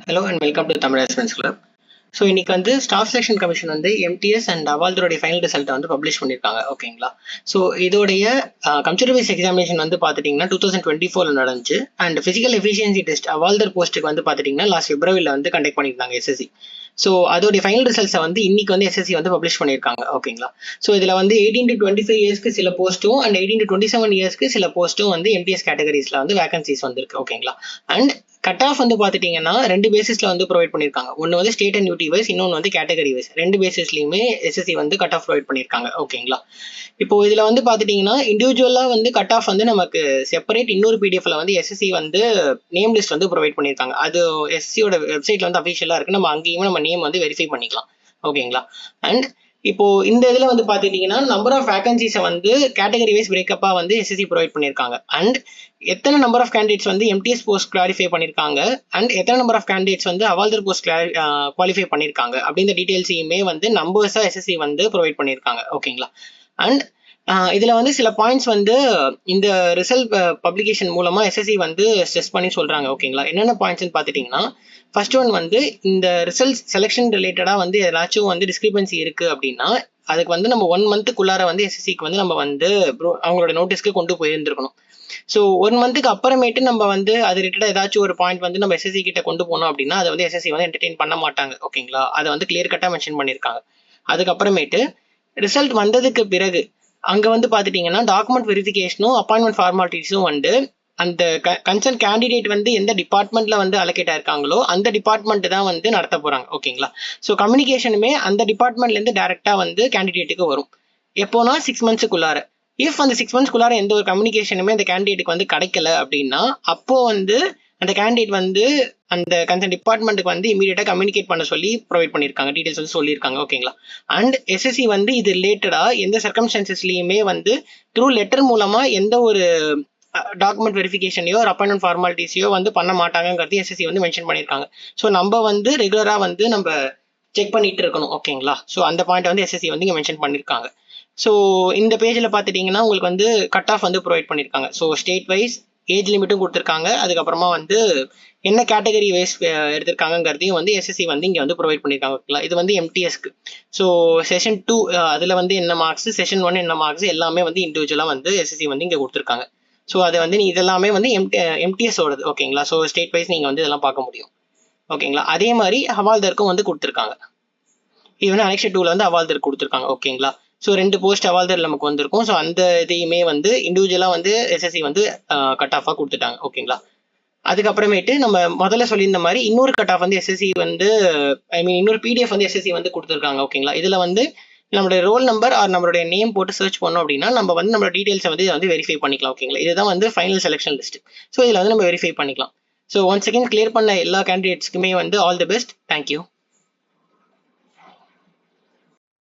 Hello and welcome to Tamil Friends Club. So இன்னைக்கு வந்து staff selection commission வந்து MTS and அவால்தருடைய final ரிசல்ட்டை வந்து பப்ளிஷ் பண்ணியிருக்காங்க. ஓகேங்களா? ஸோ இதோடைய கம்ப்யூட்டர் பேஸ் எக்ஸாமினேஷன் வந்து பார்த்துட்டிங்கன்னா 2024 நடந்துச்சு. அண்ட் ஃபிசிக்கல் எஃபிஷியன்சி டெஸ்ட் அவால்தர் போஸ்ட்டுக்கு வந்து பார்த்துட்டிங்கன்னா லாஸ்ட் பிப்ரவரியில் வந்து கண்டக்ட் பண்ணியிருந்தாங்க எஸ்எஸ்சி. ஸோ அதோடைய ஃபைனல் ரிசல்ட்ஸை வந்து இன்னைக்கு வந்து எஸ்எஸ்சி வந்து பப்ளிஷ் பண்ணியிருக்காங்க. ஓகேங்களா? ஸோ இதில் வந்து 18 to 25 இயர்ஸ்க்கு சில போஸ்ட்டும் அண்ட் 18 to 27 இயர்ஸ்க்கு சில போஸ்ட்டும் வந்து எம்டிஎஸ் கேட்டகரிஸில் வந்து வேகன்சிஸ் வந்துருக்கு. ஓகேங்களா? அண்ட் கட் ஆஃப் வந்து பார்த்துட்டிங்கன்னா 2 பேசிஸ்ல வந்து ப்ரொவைட் பண்ணியிருக்காங்க. ஒன்று வந்து ஸ்டேட் அண்ட் யூடி வைஸ், இன்னொன்று வந்து கேட்டகரி வைஸ். 2 பேசிஸ்லையுமே எஸ்எஸ்சி வந்து கட் ஆஃப் ப்ரொவைட் பண்ணியிருக்காங்க. ஓகேங்களா? இப்போ இதில் வந்து பார்த்துட்டிங்கன்னா இண்டிவிஜுவலாக வந்து கட் ஆஃப் வந்து நமக்கு செப்பரேட் இன்னொரு பிடிஎஃப்ல வந்து எஸ்எஸ்சி வந்து நேம் லிஸ்ட் வந்து ப்ரொவைட் பண்ணியிருக்காங்க. அது எஸ்எஸ்சியோட வெப்சைட்ல வந்து அஃபிஷியலாக இருக்குது. நம்ம அங்கேயுமே நம்ம நேம் வந்து வெரிஃபை பண்ணிக்கலாம். ஓகேங்களா? அண்ட் இப்போ இந்த இதில் வந்து பார்த்துட்டிங்கன்னா நம்பர் ஆஃப் வேகன்சிஸை வந்து கேட்டகரி வைஸ் பிரேக்கப்பாக வந்து எஸ்எஸ்சி ப்ரொவைட் பண்ணியிருக்காங்க. அண்ட் எத்தனை நம்பர் ஆஃப் கேண்டிடேட்ஸ் வந்து எம்டிஎஸ் போஸ்ட் கிளாரிஃபை பண்ணியிருக்காங்க அண்ட் எத்தனை நம்பர் ஆஃப் கேண்டிடேட்ஸ் வந்து அவால்தர் போஸ்ட் குவாலிஃபை பண்ணியிருக்காங்க அப்படின்ற டீட்டெயில்ஸையுமே வந்து நம்பர்ஸாக எஸ்எஸ்சி வந்து ப்ரொவைட் பண்ணியிருக்காங்க. ஓகேங்களா? அண்ட் இதில் வந்து சில பாயிண்ட்ஸ் வந்து இந்த ரிசல்ட் பப்ளிகேஷன் மூலமாக எஸ்எஸ்சி வந்து ஸ்ட்ரெஸ் பண்ணி சொல்கிறாங்க. ஓகேங்களா? என்னென்ன பாயிண்ட்ஸ்னு பார்த்துட்டிங்கன்னா ஃபர்ஸ்ட் ஒன் வந்து இந்த ரிசல்ட் செலெக்ஷன் ரிலேட்டடாக வந்து ஏதாச்சும் வந்து டிஸ்கிரிபன்சி இருக்குது அப்படின்னா அதுக்கு வந்து நம்ம 1 மந்த்துக்குள்ளார வந்து எஸ்எஸ்சிக்கு வந்து நம்ம வந்து அவங்களோட நோட்டீஸ்க்கு கொண்டு போயிருந்துருக்கணும். ஸோ 1 மந்த்துக்கு அப்புறமேட்டு நம்ம வந்து அது ரிலேட்டடாக ஏதாச்சும் ஒரு பாயிண்ட் வந்து நம்ம எஸ்எஸ்சி கிட்ட கொண்டு போனோம் அப்படின்னா அதை வந்து எஸ்எஸ்சி வந்து என்டர்டெயின் பண்ண மாட்டாங்க. ஓகேங்களா? அதை வந்து கிளியர் கட்டாக மென்ஷன் பண்ணியிருக்காங்க. அதுக்கப்புறமேட்டு ரிசல்ட் வந்ததுக்கு பிறகு அங்கே வந்து பார்த்துட்டிங்கன்னா டாக்குமெண்ட் வெரிஃபிகேஷனும் அப்பாயின்மெண்ட் ஃபார்மாலிட்டிஸும் வந்து அந்த கன்சர்ன் கேண்டிடேட் வந்து எந்த டிபார்ட்மெண்ட்ல வந்து அலோகேட் ஆயிருக்காங்களோ அந்த டிபார்ட்மெண்ட் தான் வந்து நடத்த போறாங்க. ஓகேங்களா? ஸோ கம்யூனிகேஷனுமே அந்த டிபார்ட்மெண்ட்லேருந்து டைரக்டா வந்து கேண்டிடேட்டுக்கு வரும். எப்போனா 6 மந்த்ஸுக்குள்ளார. இஃப் அந்த 6 மந்த்ஸ்க்குள்ளார எந்த ஒரு கம்யூனிகேஷனுமே அந்த கேண்டிடேட்டுக்கு வந்து கிடைக்கல அப்படின்னா அப்போ வந்து அந்த கேண்டிடேட் வந்து அந்த கன்சர்ன் டிபார்ட்மெண்ட்டுக்கு வந்து இமீடியட்டா கம்யூனிகேட் பண்ண சொல்லி ப்ரொவைட் பண்ணியிருக்காங்க. டீடைல்ஸ் வந்து சொல்லியிருக்காங்க. ஓகேங்களா? அண்ட் எஸ்எஸ்சி வந்து இது ரிலேட்டடா எந்த சர்க்கம்ஸ்டான்சஸ்லயுமே வந்து த்ரூ லெட்டர் மூலமா எந்த ஒரு டாக்குமெண்ட் வெரிஃபிகேஷனையோ ஒரு அப்பாயின்மெண்ட் ஃபார்மாலிட்டிஸையோ வந்து பண்ண மாட்டாங்கிறது எஸ்எஸ்சி வந்து மென்ஷன் பண்ணியிருக்காங்க. ஸோ நம்ம வந்து ரெகுலராக வந்து நம்ம செக் பண்ணிட்டு இருக்கணும். ஓகேங்களா? ஸோ அந்த பாயிண்ட் வந்து எஸ்எஸ்சி வந்து இங்கே மென்ஷன் பண்ணியிருக்காங்க. ஸோ இந்த பேஜில் பார்த்துட்டிங்கன்னா உங்களுக்கு வந்து கட் ஆஃப் வந்து ப்ரொவைட் பண்ணியிருக்காங்க. ஸோ ஸ்டேட் வைஸ் ஏஜ் லிமிட்டும் கொடுத்துருக்காங்க. அதுக்கப்புறமா வந்து என்ன கேட்டகரி வைஸ் எடுத்திருக்காங்கிறதையும் வந்து எஸ்எஸ்சி வந்து இங்கே வந்து ப்ரொவைட் பண்ணியிருக்காங்க. ஓகேங்களா? இது வந்து எம்டிஎஸ்க்கு. ஸோ செஷன் 2 அதில் வந்து என்ன மார்க்ஸ், செஷன் 1 என்ன மார்க்ஸ் எல்லாமே வந்து இண்டிவிஜுவலாக வந்து எஸ்எஸ்சி வந்து இங்கே கொடுத்துருக்காங்க. ஸோ அது வந்து இதெல்லாமே வந்து எம்டிஎஸோடது. ஓகேங்களா? ஸோ ஸ்டேட் வைஸ் நீங்கள் வந்து இதெல்லாம் பார்க்க முடியும். ஓகேங்களா? அதே மாதிரி அவால்தருக்கும் வந்து கொடுத்துருக்காங்க. இது வந்து அனெக்ஷன் 2ல வந்து அவால்தர் கொடுத்துருக்காங்க. ஓகேங்களா? ஸோ 2 போஸ்ட் அவால்தர் நமக்கு வந்திருக்கும். ஸோ அந்த இதையுமே வந்து இண்டிவிஜுவலாக வந்து எஸ்எஸ்சி வந்து கட் ஆஃபாக கொடுத்துட்டாங்க. ஓகேங்களா? அதுக்கப்புறமேட்டு நம்ம முதல்ல சொல்லியிருந்த மாதிரி இன்னொரு கட் ஆஃப் வந்து எஸ்எஸ்சி வந்து இன்னொரு பிடிஎஃப் வந்து எஸ்எஸ்சி வந்து கொடுத்துருக்காங்க. ஓகேங்களா? இதில் வந்து நம்மளுடைய ரோல் நம்பர் ஆர் நம்மளுடைய நேம் போட்டு சர்ச் பண்ணோம் அப்படின்னா நம்ம வந்து நம்மளோட டீடைல்ஸை வந்து வெரிஃபை பண்ணிக்கலாம். ஓகேங்களா? இதுதான் வந்து ஃபைனல் செலெக்ஷன் லிஸ்ட். ஸோ இதில் வந்து நம்ம வெரிஃபை பண்ணிக்கலாம். ஸோ ஒன்ஸ் செகண்ட் கிளியர் பண்ண எல்லா கேண்டிடேட்ஸ்க்குமே வந்து ஆல் தி பெஸ்ட். தேங்க்யூ.